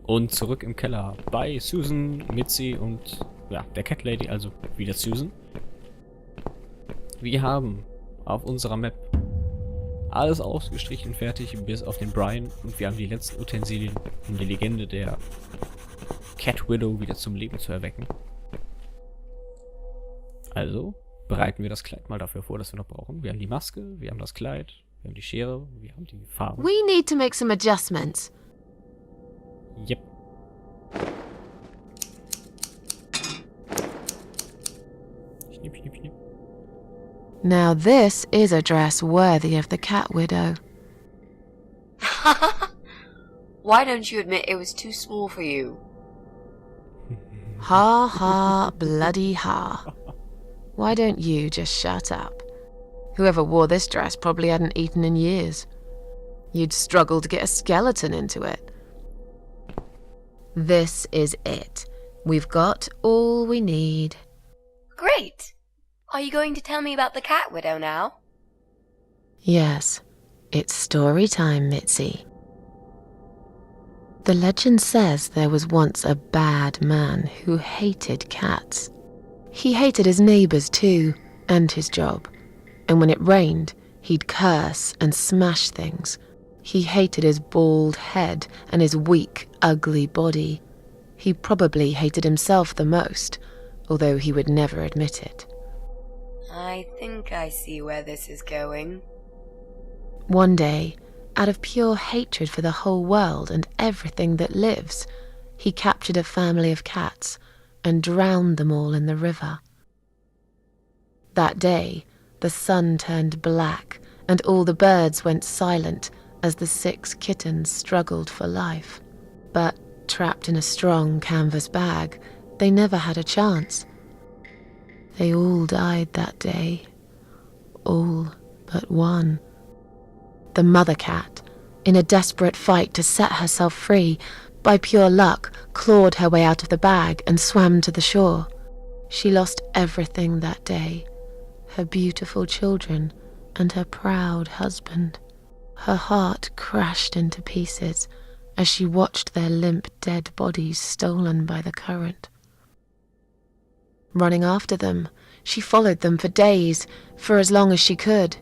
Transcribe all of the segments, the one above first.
Und zurück im Keller bei Susan, Mitzi und ja, der Cat Lady, also wieder Susan. Wir haben auf unserer Map alles ausgestrichen, fertig, bis auf den Brian. Und wir haben die letzten Utensilien, um die Legende der Cat Widow wieder zum Leben zu erwecken. Also bereiten wir das Kleid mal dafür vor, das wir noch brauchen. Wir haben die Maske, wir haben das Kleid, wir haben die Schere, wir haben die Farbe. We need to make some adjustments. Yep. Schnipp, schnipp, schnipp. Now this is a dress worthy of the Cat Widow. Why don't you admit it was too small for you? Ha ha, bloody ha. Why don't you just shut up? Whoever wore this dress probably hadn't eaten in years. You'd struggle to get a skeleton into it. This is it. We've got all we need. Great! Are you going to tell me about the Cat Widow now? Yes, it's story time, Mitzi. The legend says there was once a bad man who hated cats. He hated his neighbours too, and his job. And when it rained, he'd curse and smash things. He hated his bald head and his weak, ugly body. He probably hated himself the most, although he would never admit it. I think I see where this is going. One day, out of pure hatred for the whole world and everything that lives, he captured a family of cats and drowned them all in the river. That day, the sun turned black and all the birds went silent as the 6 kittens struggled for life. But trapped in a strong canvas bag, they never had a chance. They all died that day, all but one. The mother cat, in a desperate fight to set herself free, by pure luck clawed her way out of the bag and swam to the shore. She lost everything that day, her beautiful children and her proud husband. Her heart crashed into pieces as she watched their limp dead bodies stolen by the current. Running after them, she followed them for days, for as long as she could.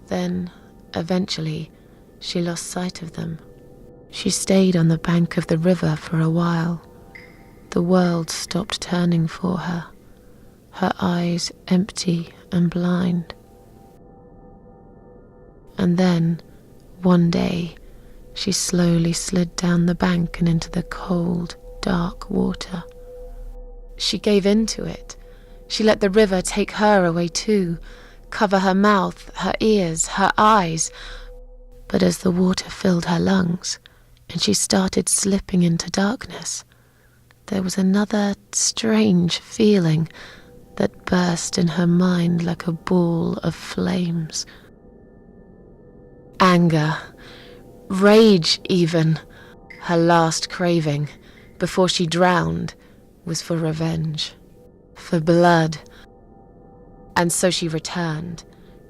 Then, eventually, she lost sight of them. She stayed on the bank of the river for a while. The world stopped turning for her, her eyes empty and blind. And then, one day, she slowly slid down the bank and into the cold, dark water. She gave in to it. She let the river take her away too, cover her mouth, her ears, her eyes. But as the water filled her lungs, and she started slipping into darkness, there was another strange feeling that burst in her mind like a ball of flames. Anger, rage even. Her last craving, before she drowned, was for revenge, for blood. And so she returned,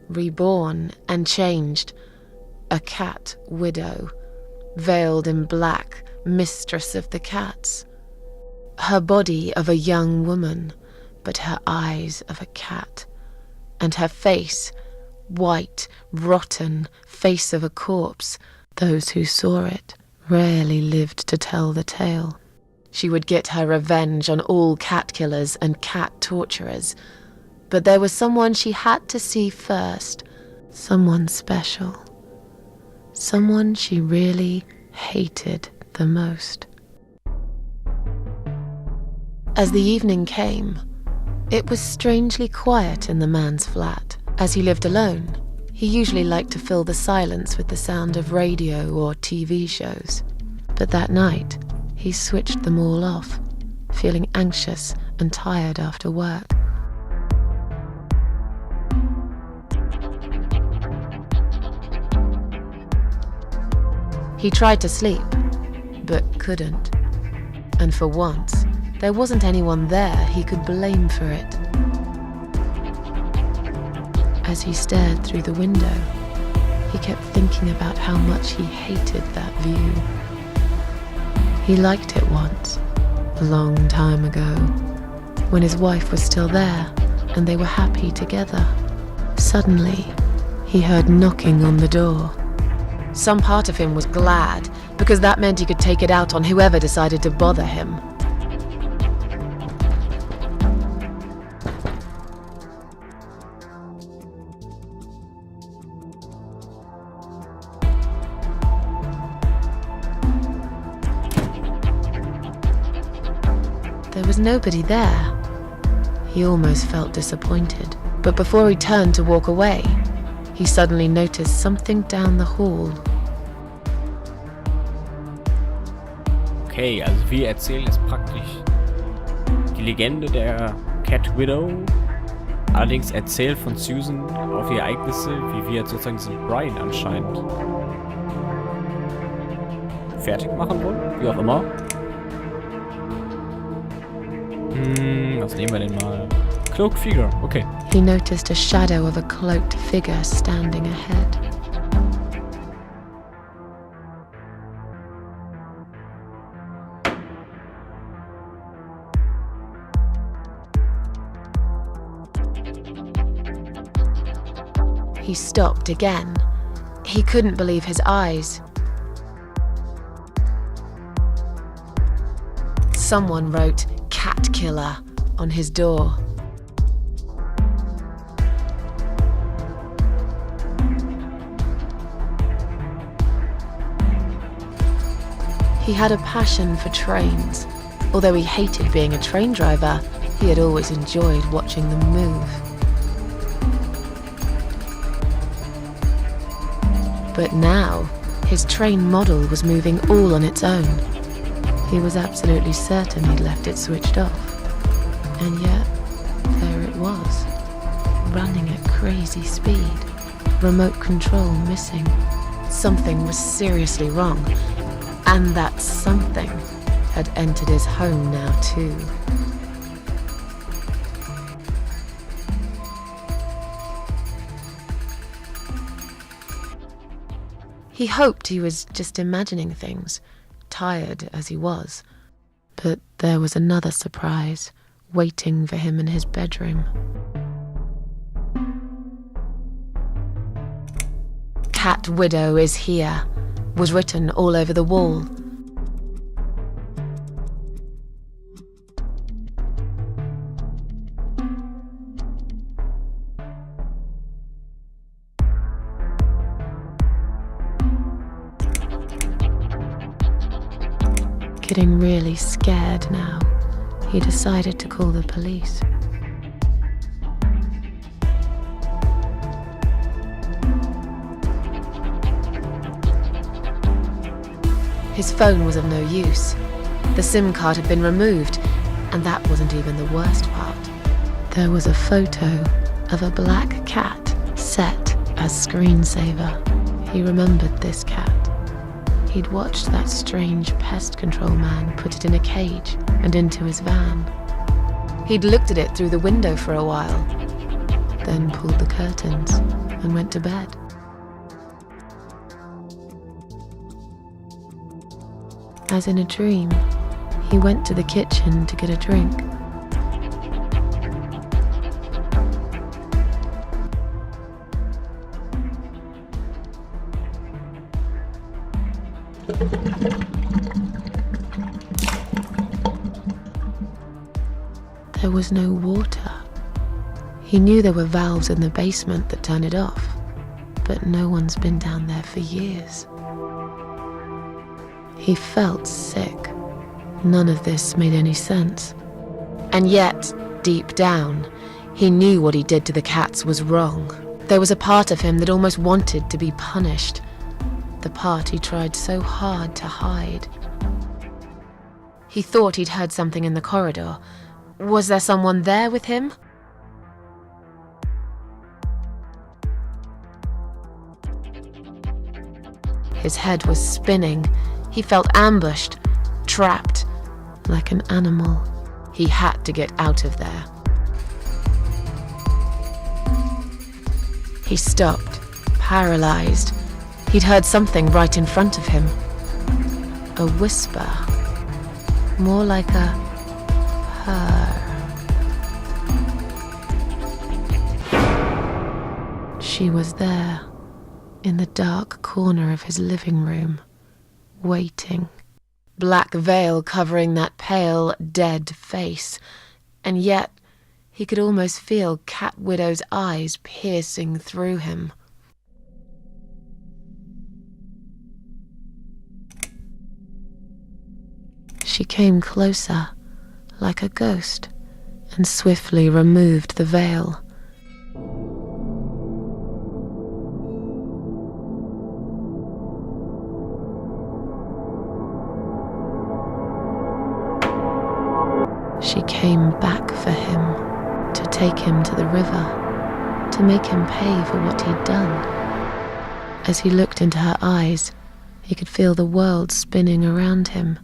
reborn and changed, a cat widow, veiled in black, mistress of the cats. Her body of a young woman, but her eyes of a cat, and her face, white, rotten, face of a corpse. Those who saw it rarely lived to tell the tale. She would get her revenge on all cat killers and cat torturers, but there was someone she had to see first, someone special, someone she really hated the most. As the evening came, it was strangely quiet in the man's flat. As he lived alone, he usually liked to fill the silence with the sound of radio or TV shows. But that night, he switched them all off, feeling anxious and tired after work. He tried to sleep, but couldn't. And for once, there wasn't anyone there he could blame for it. As he stared through the window, he kept thinking about how much he hated that view. He liked it once, a long time ago, when his wife was still there and they were happy together. Suddenly, he heard knocking on the door. Some part of him was glad, because that meant he could take it out on whoever decided to bother him. There was nobody there. He almost felt disappointed, but before he turned to walk away, he suddenly noticed something down the hall. Okay, also wir erzählen jetzt praktisch die Legende der Cat Widow, allerdings erzählt von Susan auf die Ereignisse, wie wir jetzt sozusagen diesen Brian anscheinend fertig machen wollen, wie auch immer. Was nehmen wir denn mal? Cloaked figure, okay. He noticed a shadow of a cloaked figure standing ahead. He stopped again. He couldn't believe his eyes. Someone wrote "Cat Killer" on his door. He had a passion for trains. Although he hated being a train driver, he had always enjoyed watching them move. But now, his train model was moving all on its own. He was absolutely certain he'd left it switched off. And yet, there it was, running at crazy speed, remote control missing. Something was seriously wrong, and that something had entered his home now too. He hoped he was just imagining things, tired as he was. But there was another surprise waiting for him in his bedroom. "Cat Widow is here," was written all over the wall. Getting really scared now, he decided to call the police. His phone was of no use. The SIM card had been removed, and that wasn't even the worst part. There was a photo of a black cat set as screensaver. He remembered this cat. He'd watched that strange pest control man put it in a cage and into his van. He'd looked at it through the window for a while, then pulled the curtains and went to bed. As in a dream, he went to the kitchen to get a drink. There was no water. He knew there were valves in the basement that turned it off, but no one's been down there for years. He felt sick. None of this made any sense. And yet, deep down, he knew what he did to the cats was wrong. There was a part of him that almost wanted to be punished. The part he tried so hard to hide. He thought he'd heard something in the corridor. Was there someone there with him? His head was spinning. He felt ambushed, trapped, like an animal. He had to get out of there. He stopped, paralyzed. He'd heard something right in front of him. A whisper, more like a purr. She was there, in the dark corner of his living room, waiting. Black veil covering that pale, dead face, and yet he could almost feel Cat Widow's eyes piercing through him. She came closer, like a ghost, and swiftly removed the veil. She came back for him, to take him to the river, to make him pay for what he'd done. As he looked into her eyes, he could feel the world spinning around him,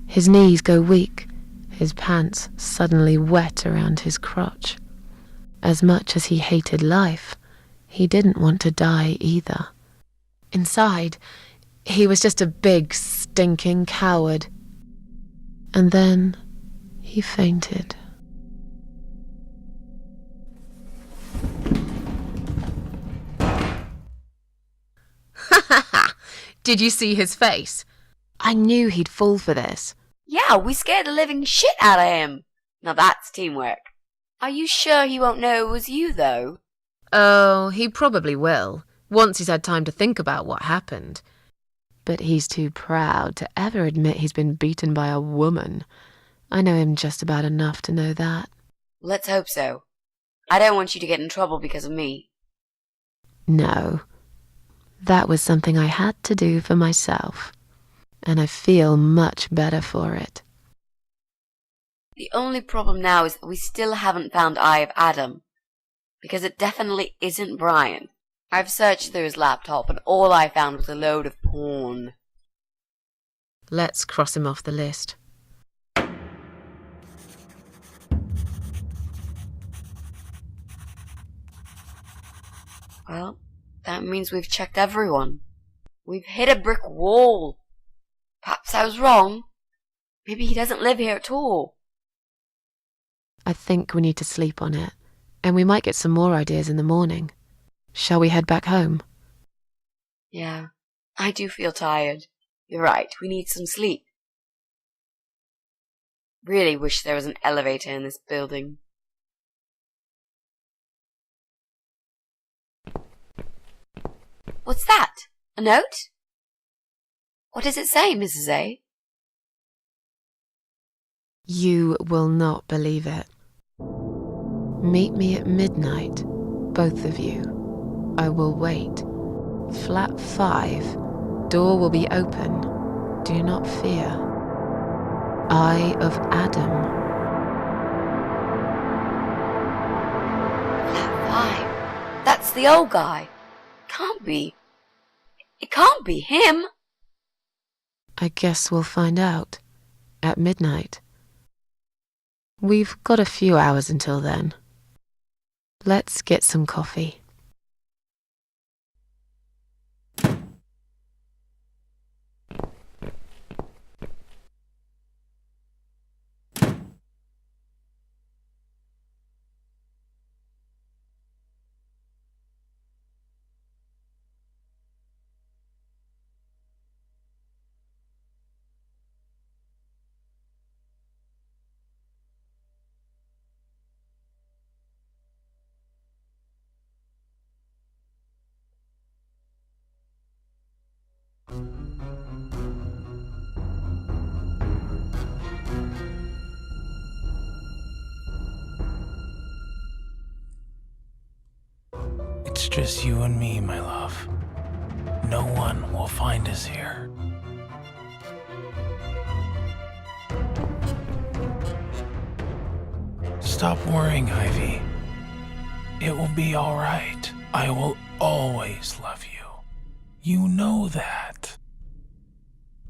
his knees go weak, his pants suddenly wet around his crotch. As much as he hated life, he didn't want to die either. Inside, he was just a big, stinking coward. And then he fainted. Did you see his face? I knew he'd fall for this. Yeah, we scared the living shit out of him. Now that's teamwork. Are you sure he won't know it was you, though? Oh, he probably will, once he's had time to think about what happened. But he's too proud to ever admit he's been beaten by a woman. I know him just about enough to know that. Let's hope so. I don't want you to get in trouble because of me. No. That was something I had to do for myself. And I feel much better for it. The only problem now is that we still haven't found Eye of Adam. Because it definitely isn't Brian. I've searched through his laptop and all I found was a load of porn. Let's cross him off the list. Well, that means we've checked everyone. We've hit a brick wall. Perhaps I was wrong. Maybe he doesn't live here at all. I think we need to sleep on it, and we might get some more ideas in the morning. Shall we head back home? Yeah, I do feel tired. You're right, we need some sleep. Really wish there was an elevator in this building. What's that? A note? What does it say, Mrs. A? You will not believe it. Meet me at midnight, both of you. I will wait. Flat 5. Door will be open. Do not fear. Eye of Adam. Flat 5? That's the old guy. Can't be. It can't be him. I guess we'll find out. At midnight. We've got a few hours until then. Let's get some coffee. It's just you and me, my love. No one will find us here. Stop worrying, Ivy. It will be all right. I will always love you. You know that.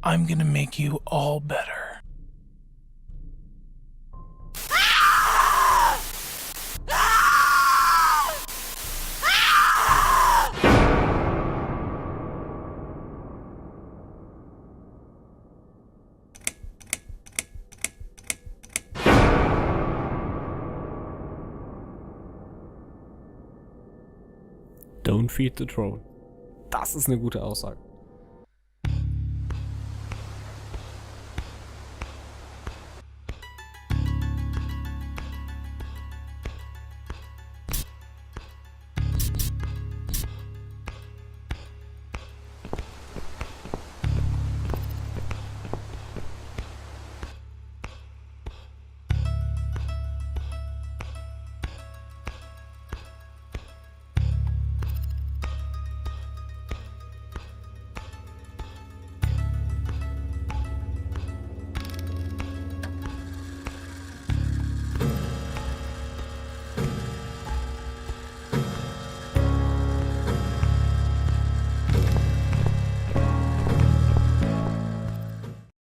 I'm gonna make you all better. Don't feed the troll. Das ist eine gute Aussage.